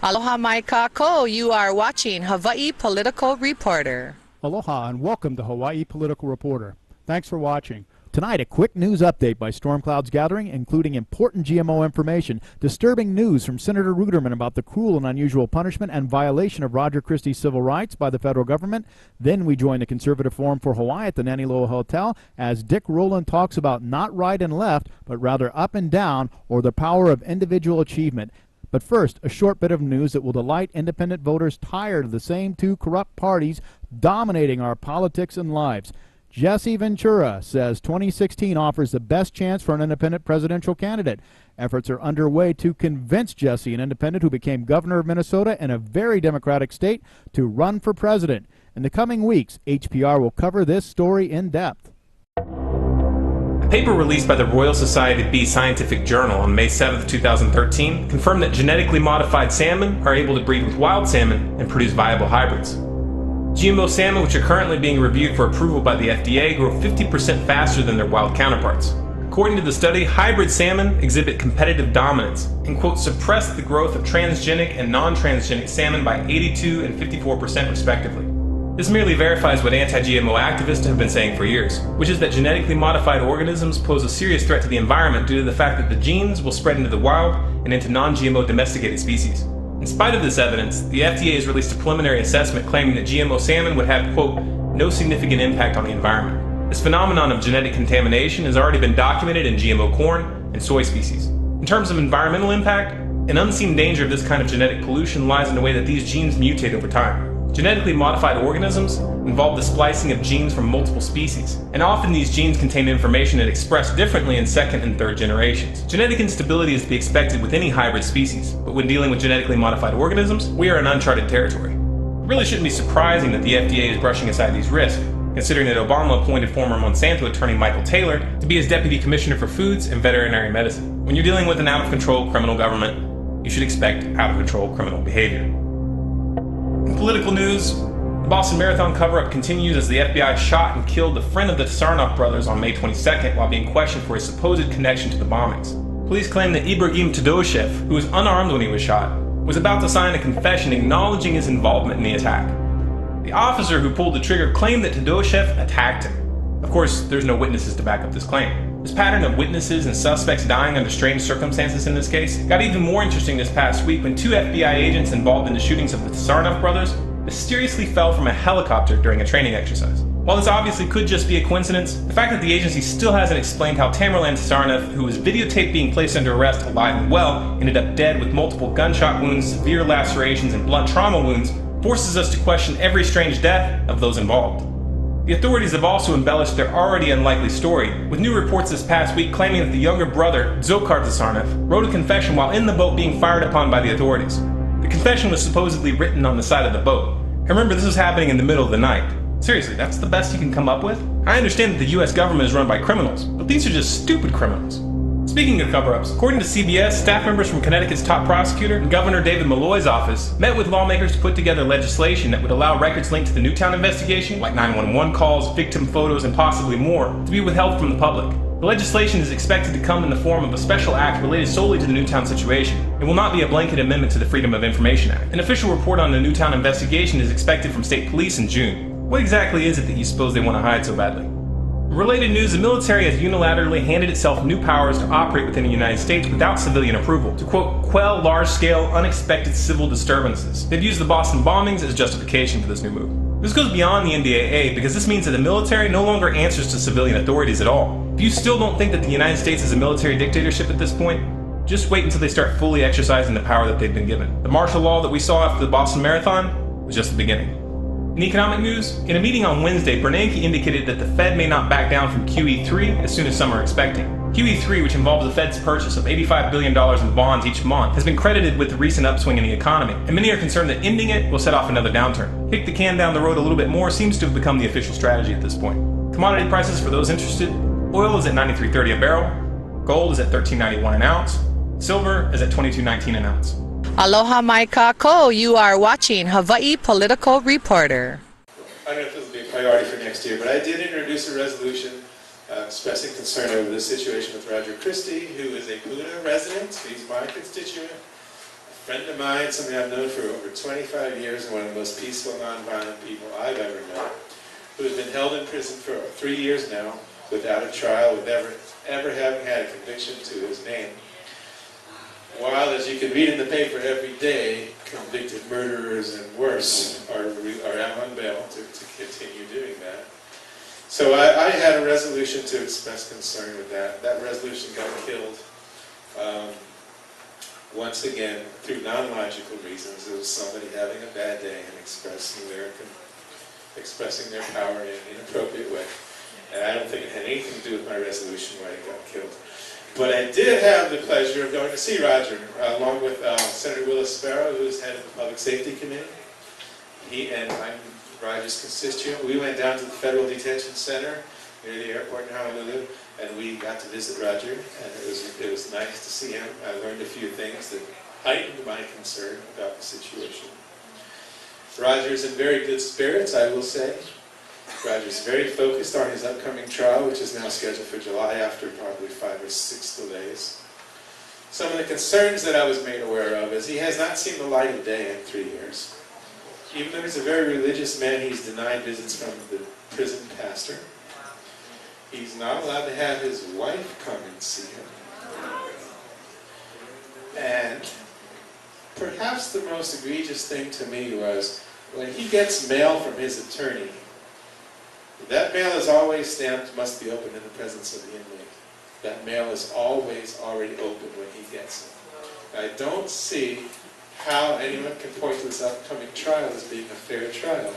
Aloha mai kako, you are watching Hawaii Political Reporter. Aloha and welcome to Hawaii Political Reporter. Thanks for watching. Tonight, a quick news update by storm clouds gathering, including important GMO information, disturbing news from Senator Ruderman about the cruel and unusual punishment and violation of Roger Christie's civil rights by the federal government. Then we join the Conservative Forum for Hawaii at the Naniloa Hotel as Dick Rowland talks about not right and left, but rather up and down, or the power of individual achievement. But first, a short bit of news that will delight independent voters tired of the same two corrupt parties dominating our politics and lives. Jesse Ventura says 2016 offers the best chance for an independent presidential candidate. Efforts are underway to convince Jesse, an independent who became governor of Minnesota in a very democratic state, to run for president. In the coming weeks, HPR will cover this story in depth. A paper released by the Royal Society Bee Scientific Journal on May 7, 2013 confirmed that genetically modified salmon are able to breed with wild salmon and produce viable hybrids. GMO salmon, which are currently being reviewed for approval by the FDA, grow 50% faster than their wild counterparts. According to the study, hybrid salmon exhibit competitive dominance and, quote, suppress the growth of transgenic and non-transgenic salmon by 82% and 54% respectively. This merely verifies what anti-GMO activists have been saying for years, which is that genetically modified organisms pose a serious threat to the environment due to the fact that the genes will spread into the wild and into non-GMO domesticated species. In spite of this evidence, the FDA has released a preliminary assessment claiming that GMO salmon would have, quote, no significant impact on the environment. This phenomenon of genetic contamination has already been documented in GMO corn and soy species. In terms of environmental impact, an unseen danger of this kind of genetic pollution lies in the way that these genes mutate over time. Genetically modified organisms involve the splicing of genes from multiple species, and often these genes contain information that express differently in second and third generations. Genetic instability is to be expected with any hybrid species, but when dealing with genetically modified organisms, we are in uncharted territory. It really shouldn't be surprising that the FDA is brushing aside these risks, considering that Obama appointed former Monsanto attorney Michael Taylor to be his deputy commissioner for foods and veterinary medicine. When you're dealing with an out-of-control criminal government, you should expect out-of-control criminal behavior. In political news, the Boston Marathon cover-up continues as the FBI shot and killed the friend of the Tsarnaev brothers on May 22nd while being questioned for his supposed connection to the bombings. Police claim that Ibrahim Todoshev, who was unarmed when he was shot, was about to sign a confession acknowledging his involvement in the attack. The officer who pulled the trigger claimed that Todoshev attacked him. Of course, there's no witnesses to back up this claim. This pattern of witnesses and suspects dying under strange circumstances in this case got even more interesting this past week when two FBI agents involved in the shootings of the Tsarnaev brothers mysteriously fell from a helicopter during a training exercise. While this obviously could just be a coincidence, the fact that the agency still hasn't explained how Tamerlan Tsarnaev, who was videotaped being placed under arrest alive and well, ended up dead with multiple gunshot wounds, severe lacerations, and blunt trauma wounds, forces us to question every strange death of those involved. The authorities have also embellished their already unlikely story, with new reports this past week claiming that the younger brother, Dzhokhar Tsarnaev, wrote a confession while in the boat being fired upon by the authorities. The confession was supposedly written on the side of the boat. And remember, this was happening in the middle of the night. Seriously, that's the best you can come up with? I understand that the US government is run by criminals, but these are just stupid criminals. Speaking of cover-ups, according to CBS, staff members from Connecticut's top prosecutor and Governor David Malloy's office met with lawmakers to put together legislation that would allow records linked to the Newtown investigation, like 911 calls, victim photos, and possibly more, to be withheld from the public. The legislation is expected to come in the form of a special act related solely to the Newtown situation. It will not be a blanket amendment to the Freedom of Information Act. An official report on the Newtown investigation is expected from state police in June. What exactly is it that you suppose they want to hide so badly? Related news, the military has unilaterally handed itself new powers to operate within the United States without civilian approval, to, quote, quell large-scale, unexpected civil disturbances. They've used the Boston bombings as justification for this new move. This goes beyond the NDAA because this means that the military no longer answers to civilian authorities at all. If you still don't think that the United States is a military dictatorship at this point, just wait until they start fully exercising the power that they've been given. The martial law that we saw after the Boston Marathon was just the beginning. In economic news, in a meeting on Wednesday, Bernanke indicated that the Fed may not back down from QE3 as soon as some are expecting. QE3, which involves the Fed's purchase of $85 billion in bonds each month, has been credited with the recent upswing in the economy, and many are concerned that ending it will set off another downturn. Kick the can down the road a little bit more seems to have become the official strategy at this point. Commodity prices for those interested: oil is at $93.30 a barrel, gold is at $13.91 an ounce, silver is at $22.19 an ounce. Aloha mai kako, you are watching Hawaii Political Reporter. I don't know if this will be a priority for next year, but I did introduce a resolution expressing concern over the situation with Roger Christie, who is a Puna resident. He's my constituent. friend of mine, somebody I've known for over 25 years, and one of the most peaceful, nonviolent people I've ever met, who has been held in prison for 3 years now without a trial, with ever having had a conviction to his name. While, as you can read in the paper every day, convicted murderers and worse are out on bail to continue doing that. So I had a resolution to express concern with that. That resolution got killed once again through non-logical reasons. It was somebody having a bad day and expressing their power in an inappropriate way. And I don't think it had anything to do with my resolution why it got killed. But I did have the pleasure of going to see Roger, along with Senator Willis Sparrow, who is head of the Public Safety Committee. He and I'm Roger's constituent. We went down to the Federal Detention Center near the airport in Honolulu, and we got to visit Roger, and it was nice to see him. I learned a few things that heightened my concern about the situation. Roger's in very good spirits, I will say. Roger's very focused on his upcoming trial, which is now scheduled for July after probably 5 or 6 delays. Some of the concerns that I was made aware of is he has not seen the light of day in 3 years. Even though he's a very religious man, he's denied visits from the prison pastor. He's not allowed to have his wife come and see him. And perhaps the most egregious thing to me was when he gets mail from his attorney, that mail is always stamped, must be opened in the presence of the inmate. That mail is always already open when he gets it. I don't see how anyone can point to this upcoming trial as being a fair trial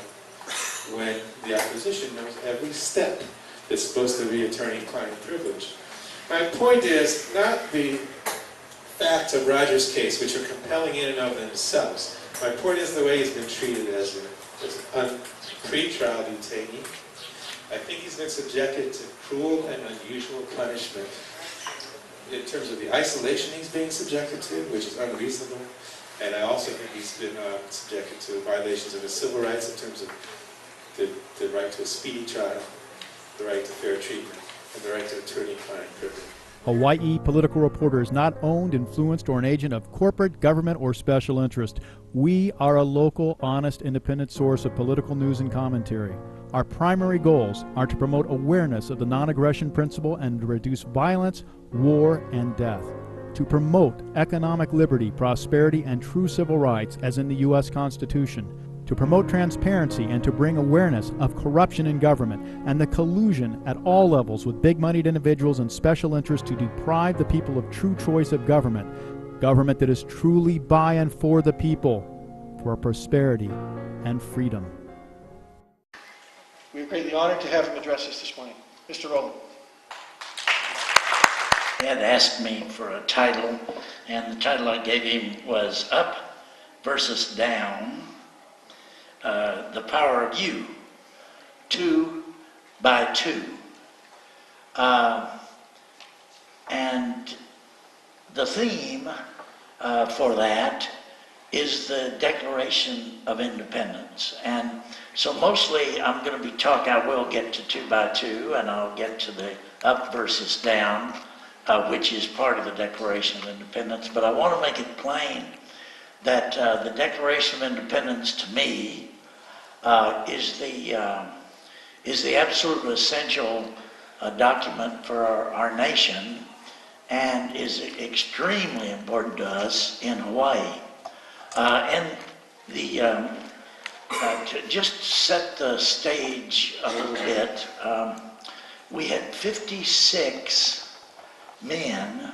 when the opposition knows every step that's supposed to be attorney-client privilege. My point is not the facts of Roger's case, which are compelling in and of themselves. My point is the way he's been treated as a pre-trial detainee. I think he's been subjected to cruel and unusual punishment in terms of the isolation he's being subjected to, which is unreasonable. And I also think he's been subjected to violations of his civil rights in terms of the right to a speedy trial, the right to fair treatment, and the right to attorney-client privilege. Hawaii Political Reporter is not owned, influenced, or an agent of corporate, government, or special interest. We are a local, honest, independent source of political news and commentary. Our primary goals are to promote awareness of the non-aggression principle and to reduce violence, war, and death. To promote economic liberty, prosperity, and true civil rights as in the U.S. Constitution. To promote transparency and to bring awareness of corruption in government and the collusion at all levels with big-moneyed individuals and special interests to deprive the people of true choice of government. Government that is truly by and for the people, for prosperity and freedom. We are greatly honored to have him address us this morning. Mr. Rowland. He had asked me for a title, and the title I gave him was Up versus Down, the Power of You, 2 by 2. And the theme for that is the Declaration of Independence. And so mostly I'm going to be talking, I will get to 2 by 2, and I'll get to the up versus down, which is part of the Declaration of Independence. But I want to make it plain that the Declaration of Independence, to me, is the absolute essential document for our nation, and is extremely important to us in Hawaii. And to just set the stage a little bit, we had 56 men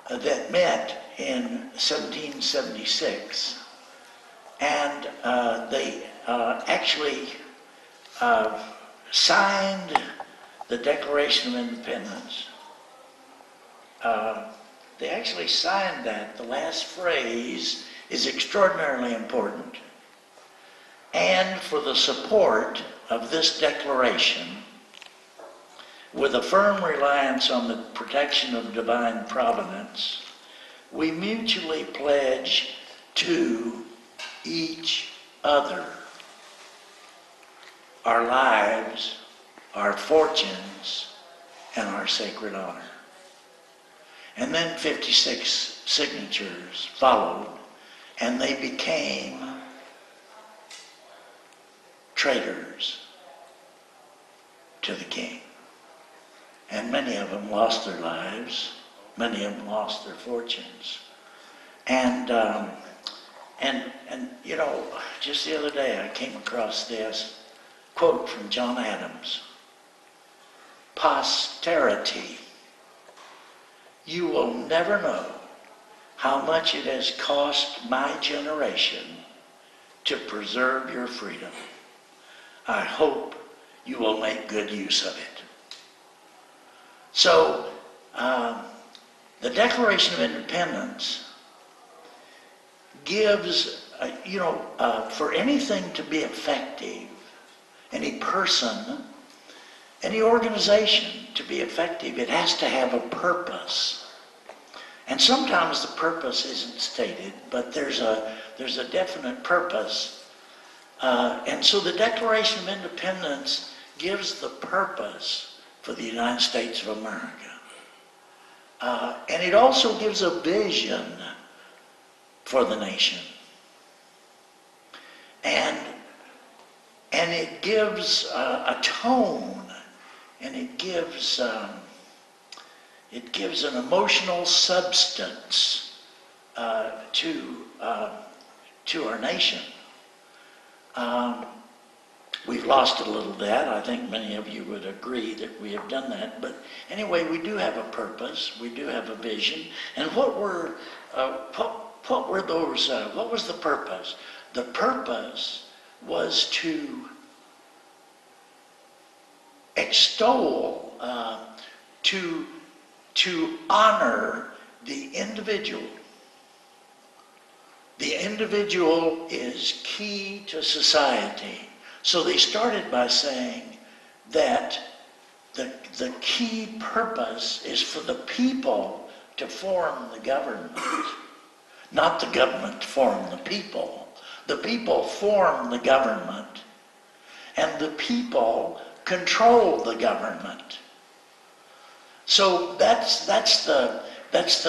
that met in 1776, and they actually signed the Declaration of Independence. They actually signed that. The last phrase is extraordinarily important. And for the support of this declaration, with a firm reliance on the protection of divine providence, we mutually pledge to each other our lives, our fortunes, and our sacred honor. And then 56 signatures followed and they became traitors to the king. And many of them lost their lives. Many of them lost their fortunes. And you know, just the other day I came across this quote from John Adams. Posterity, you will never know how much it has cost my generation to preserve your freedom. I hope you will make good use of it. So, the Declaration of Independence gives, for anything to be effective, any person, any organization to be effective, it has to have a purpose. And sometimes the purpose isn't stated, but there's a definite purpose. And so the Declaration of Independence gives the purpose for the United States of America. And it also gives a vision for the nation. And it gives a tone, and it gives an emotional substance to our nation. We've lost a little of that. I think many of you would agree that we have done that. But anyway, we do have a purpose. We do have a vision. And what were those? What was the purpose? The purpose was to extol, to honor the individual. The individual is key to society. So they started by saying that the key purpose is for the people to form the government, not the government to form the people. The people form the government, and the people control the government. So that's the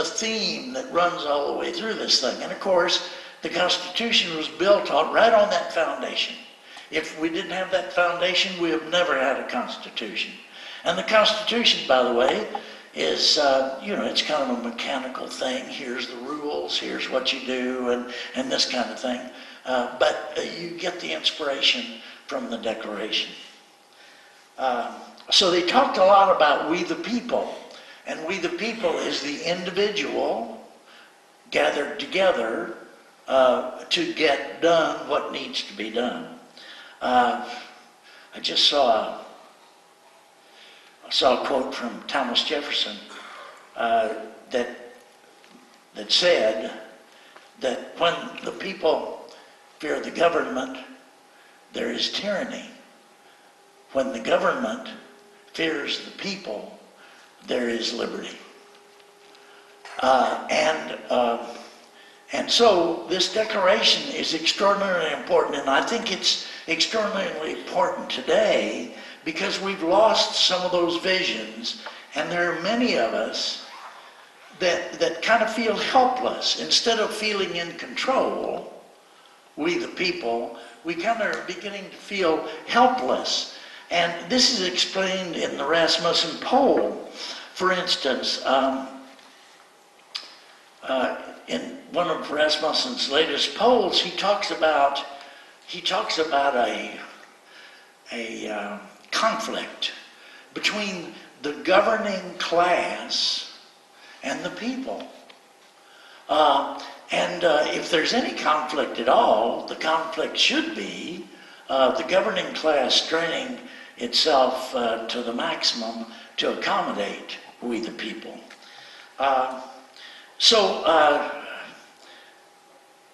theme that runs all the way through this thing. And of course, the Constitution was built right on that foundation. If we didn't have that foundation, we have never had a Constitution. And the Constitution, by the way, is, it's kind of a mechanical thing. Here's the rules, here's what you do, and this kind of thing. But you get the inspiration from the Declaration. So they talked a lot about we the people. And we the people is the individual gathered together to get done what needs to be done. I just saw a quote from Thomas Jefferson that said that when the people fear the government, there is tyranny. When the government fears the people, there is liberty. And so this declaration is extraordinarily important, and I think it's extraordinarily important today because we've lost some of those visions, and there are many of us that kind of feel helpless. Instead of feeling in control, we the people, we kind of are beginning to feel helpless. And this is explained in the Rasmussen poll. For instance, in one of Rasmussen's latest polls, he talks about a conflict between the governing class and the people. If there's any conflict at all, the conflict should be the governing class straining itself to the maximum to accommodate we the people.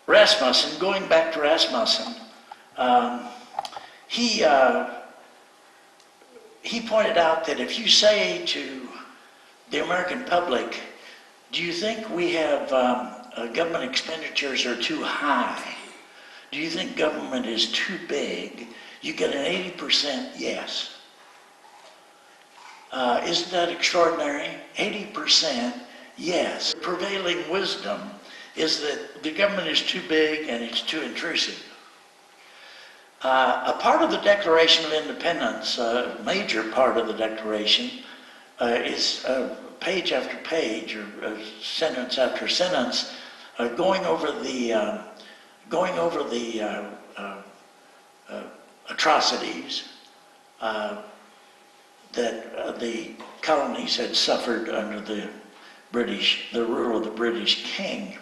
Rasmussen, going back to Rasmussen, he pointed out that if you say to the American public, do you think we have government expenditures are too high? Do you think government is too big? You get an 80% yes. Isn't that extraordinary? 80% yes. Prevailing wisdom is that the government is too big and it's too intrusive. A part of the Declaration of Independence, a major part of the Declaration, is page after page, or sentence after sentence, going over the atrocities that the colonies had suffered under the rule of the British king.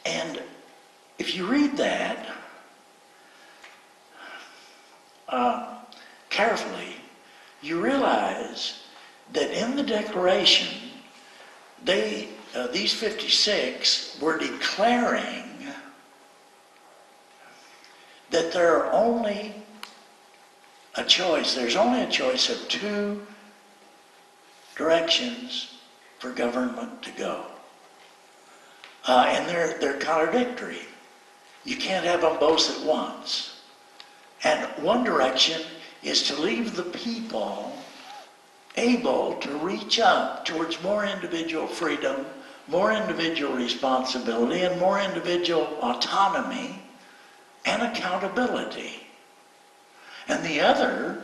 And if you read that carefully, you realize that in the Declaration, these 56 were declaring that there's only a choice of two directions for government to go. And they're contradictory. You can't have them both at once. And one direction is to leave the people able to reach up towards more individual freedom, more individual responsibility, and more individual autonomy and accountability. And the other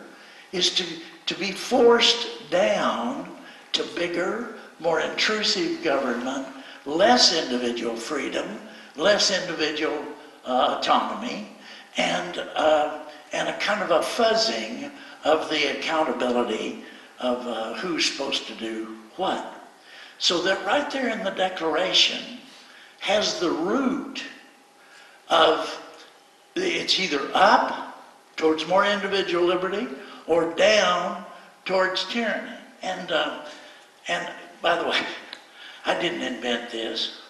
is to be forced down to bigger, more intrusive government, less individual freedom, less individual autonomy, and a kind of a fuzzing of the accountability of who's supposed to do what. So that right there in the Declaration has the root of, it's either up towards more individual liberty or down towards tyranny. And by the way, I didn't invent this.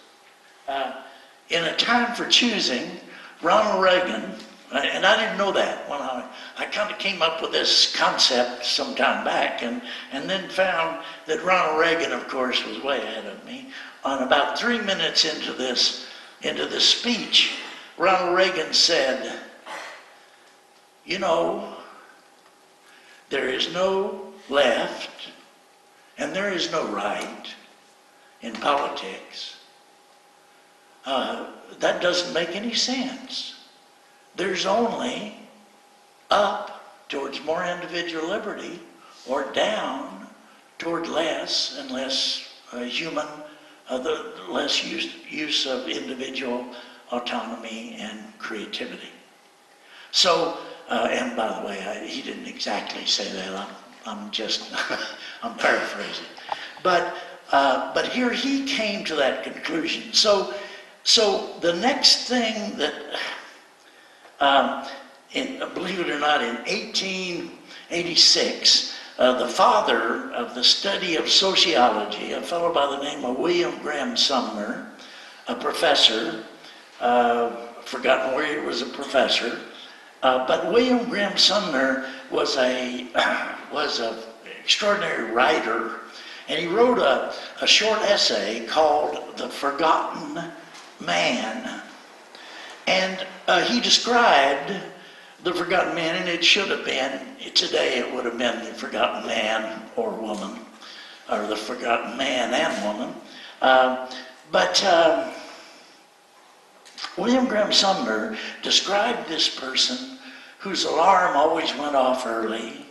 In a time for choosing, Ronald Reagan, and I didn't know that when I kind of came up with this concept some time back, and then found that Ronald Reagan, of course, was way ahead of me. On about 3 minutes into this speech, Ronald Reagan said, you know, there is no left and there is no right in politics. That doesn't make any sense. There's only up towards more individual liberty or down toward less and less human, the less use of individual autonomy and creativity. So, and by the way, he didn't exactly say that. I'm just, I'm paraphrasing. But here he came to that conclusion. So the next thing that, believe it or not, in 1886, the father of the study of sociology, a fellow by the name of William Graham Sumner, a professor, forgotten where he was a professor, but William Graham Sumner was an extraordinary writer, and he wrote a short essay called The Forgotten Man. And he described the forgotten man, and it should have been, today it would have been the forgotten man or woman, or the forgotten man and woman. But William Graham Sumner described this person whose alarm always went off early,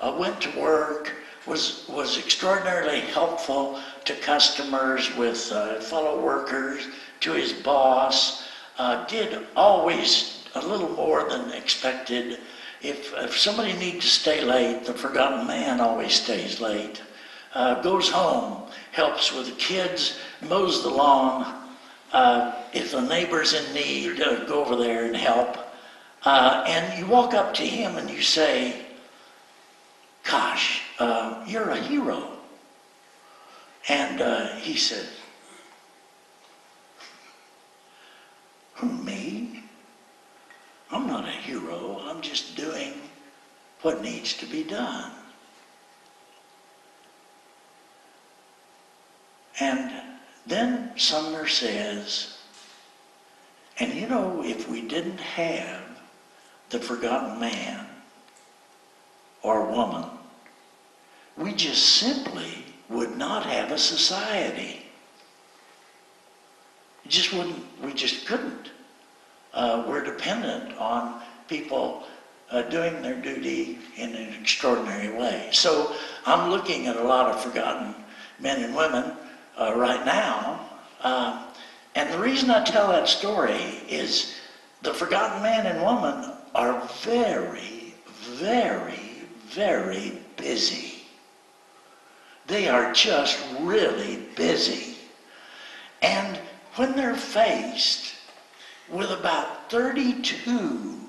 went to work, was extraordinarily helpful to customers, with fellow workers, to his boss, did always a little more than expected. If somebody needs to stay late, the forgotten man always stays late. Goes home, helps with the kids, mows the lawn. If the neighbor's in need, go over there and help. And you walk up to him and you say, gosh, you're a hero. And he said, who, me? I'm not a hero. I'm just doing what needs to be done. And then Sumner says, and you know, if we didn't have the forgotten man or woman, we just simply would not have a society. we just couldn't. We're dependent on people doing their duty in an extraordinary way. So I'm looking at a lot of forgotten men and women right now. And the reason I tell that story is the forgotten man and woman are very, very, very busy. They are just really busy. And when they're faced with about 32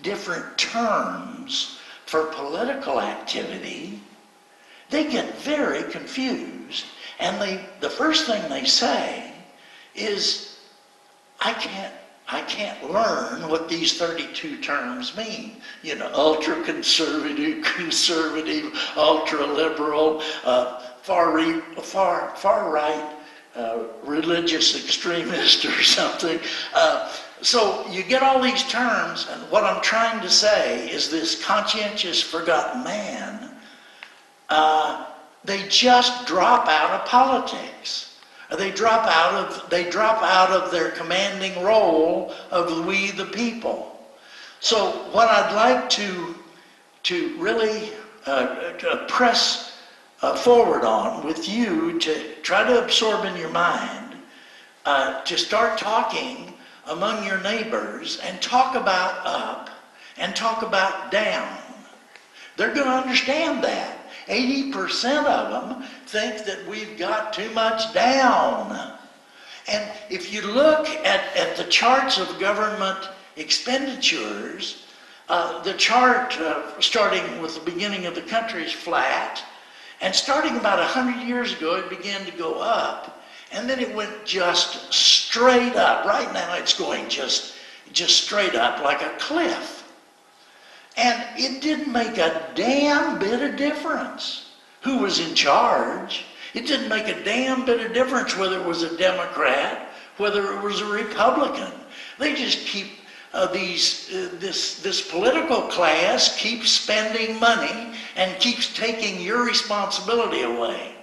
different terms for political activity, they get very confused. And the first thing they say is, I can't learn what these 32 terms mean. You know, ultra-conservative, conservative, ultra-liberal, far-right, religious extremist or something. So you get all these terms, and what I'm trying to say is this conscientious forgotten man, they just drop out of politics. They drop out of their commanding role of we the people. So what I'd like to really press forward on with you to try to absorb in your mind, to start talking among your neighbors and talk about up and talk about down. They're going to understand that. 80% of them think that we've got too much down. And if you look at the charts of government expenditures, the chart starting with the beginning of the country is flat, and starting about 100 years ago it began to go up, and then it went just straight up. Right now it's going just straight up like a cliff. And it didn't make a damn bit of difference who was in charge. It didn't make a damn bit of difference whether it was a Democrat, whether it was a Republican. They just keep this political class keeps spending money and keeps taking your responsibility away.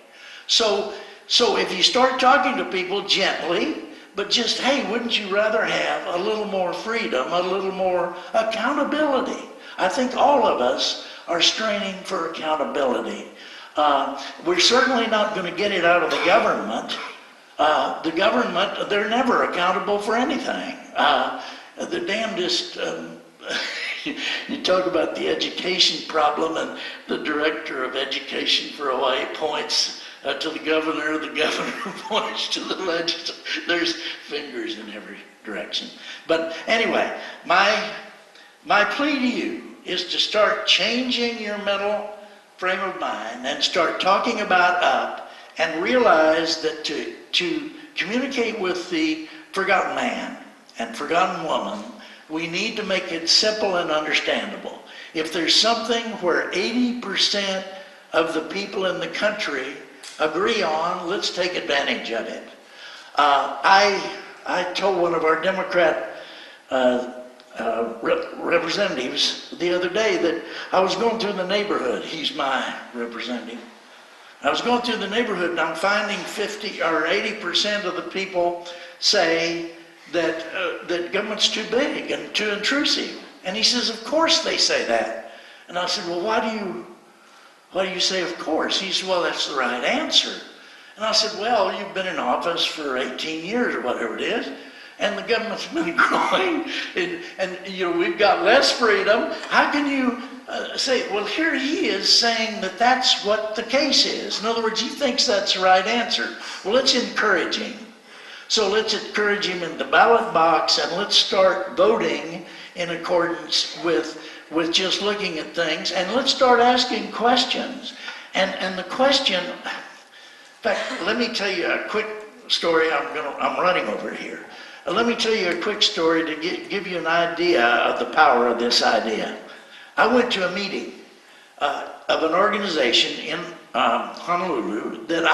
So if you start talking to people gently, but just, hey, wouldn't you rather have a little more freedom, a little more accountability? I think all of us are straining for accountability. We're certainly not going to get it out of the government. The government, they're never accountable for anything. The damnedest, you talk about the education problem, and the director of education for Hawaii points to the governor points to the legislature. There's fingers in every direction. But anyway, my plea to you is to start changing your mental frame of mind and start talking about up, and realize that to communicate with the forgotten man and forgotten woman, we need to make it simple and understandable. If there's something where 80% of the people in the country agree on, let's take advantage of it. I told one of our Democrat representatives the other day that I was going through the neighborhood. He's my representative. I was going through the neighborhood, and I'm finding 50 or 80% of the people say that government's too big and too intrusive. And he says, of course they say that. And I said, well, why do you say of course? He said, well, that's the right answer. And I said, well, you've been in office for 18 years or whatever it is, and the government's been growing, and you know, we've got less freedom. How can you say, well, here he is saying that that's what the case is. In other words, he thinks that's the right answer. Well, let's encourage him. So let's encourage him in the ballot box, and let's start voting in accordance with just looking at things, and let's start asking questions. And the question, in fact, let me tell you a quick story. I'm running over here. Let me tell you a quick story to give you an idea of the power of this idea. I went to a meeting of an organization in Honolulu that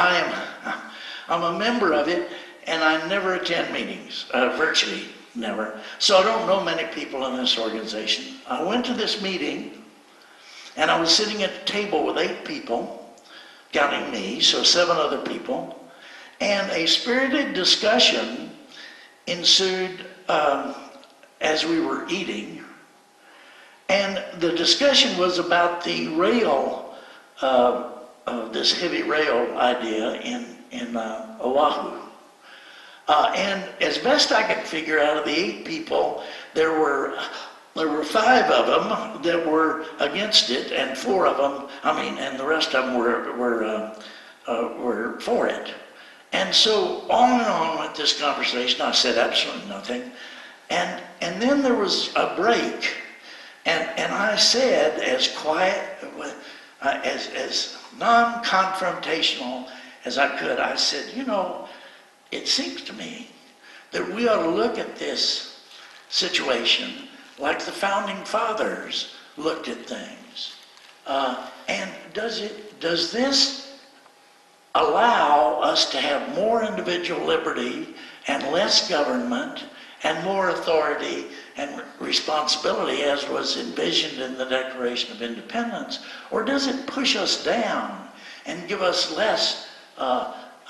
I'm a member of it, and I never attend meetings, virtually never. So I don't know many people in this organization. I went to this meeting, and I was sitting at a table with 8 people, counting me, so 7 other people, and a spirited discussion ensued as we were eating, and the discussion was about the rail, this heavy rail idea in Oahu. And as best I could figure out of the 8 people, there were 5 of them that were against it, and 4 of them, and the rest of them were for it. And so on and on with this conversation. I said absolutely nothing. And then there was a break, and I said, as quiet, as non-confrontational as I could, I said, it seems to me that we ought to look at this situation like the founding fathers looked at things. And does this allow us to have more individual liberty and less government and more authority and responsibility as was envisioned in the Declaration of Independence? Or does it push us down and give us less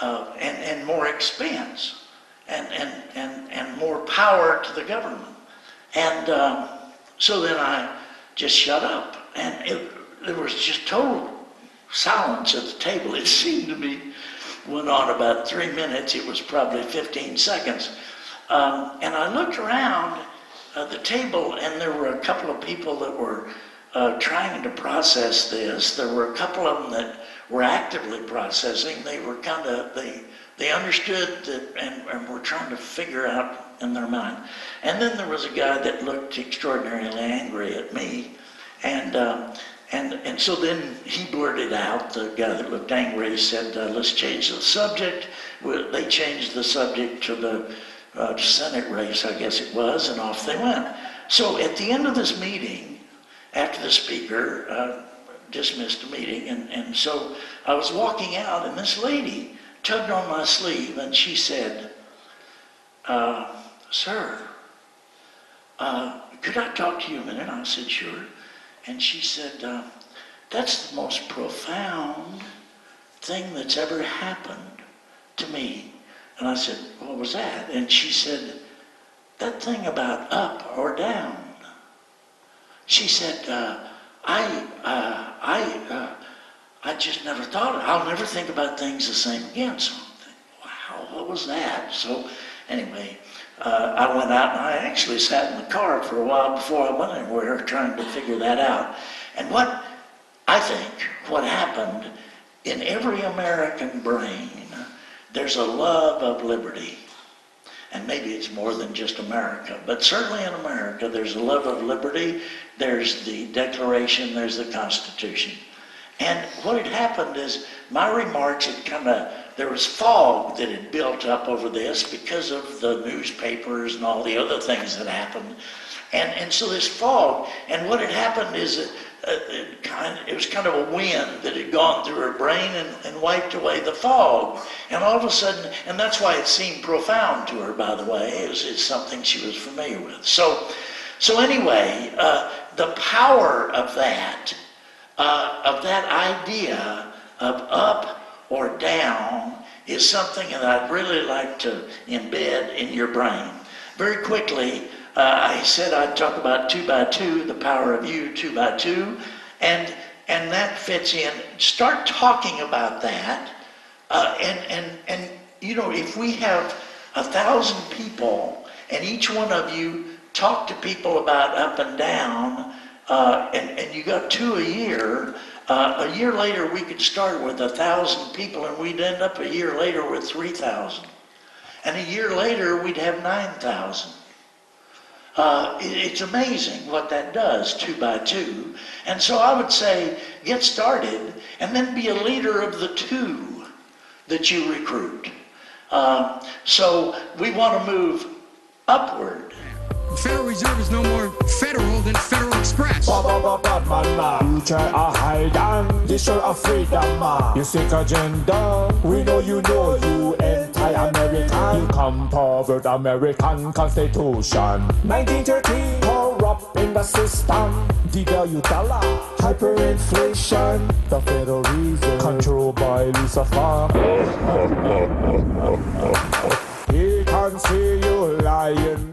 and more expense and more power to the government? And so then I just shut up, and there was just total silence at the table. It seemed to me went on about 3 minutes. It was probably 15 seconds. And I looked around the table, and there were a couple of people that were trying to process this. There were a couple of them that were actively processing. They were they understood that and were trying to figure out in their mind. And then there was a guy that looked extraordinarily angry at me, and so then he blurted out, the guy that looked angry said, let's change the subject. They changed the subject to the Senate race, I guess it was, and off they went. So at the end of this meeting, after the speaker dismissed the meeting, and so I was walking out, and this lady tugged on my sleeve, and she said, sir, could I talk to you a minute? I said, sure. And she said, that's the most profound thing that's ever happened to me. And I said, what was that? And she said, that thing about up or down. She said, I just never thought of it. I'll never think about things the same again. So I'm thinking, wow, what was that? So anyway, I went out, and I actually sat in the car for a while before I went anywhere trying to figure that out. And what I think what happened in every American brain, there's a love of liberty. And maybe it's more than just America, but certainly in America, there's a love of liberty. There's the Declaration, there's the Constitution. And what had happened is my remarks had there was fog that had built up over this because of the newspapers and all the other things that happened. And so this fog, and what had happened is it was kind of a wind that had gone through her brain and wiped away the fog. And all of a sudden, and that's why it seemed profound to her, by the way, it's something she was familiar with. So anyway, the power of that idea of up or down is something that I'd really like to embed in your brain. Very quickly, I said I'd talk about 2 by 2, the power of you 2 by 2, and that fits in. Start talking about that, and if we have 1,000 people, and each one of you talk to people about up and down, and you got 2 a year later we could start with 1,000 people, and we'd end up a year later with 3,000. And a year later we'd have 9,000. It's amazing what that does, 2 by 2. And so I would say, get started, and then be a leader of the 2 that you recruit. So we want to move upward. The Federal Reserve is no more federal than Federal Express. You try a hide and destroy a freedom. You seek agenda, we know you anti-American. You come forward American Constitution. 1913, corrupt in the system. Devalue dollar, hyperinflation. The Federal Reserve, controlled by Lucifer. Here comes and see you lying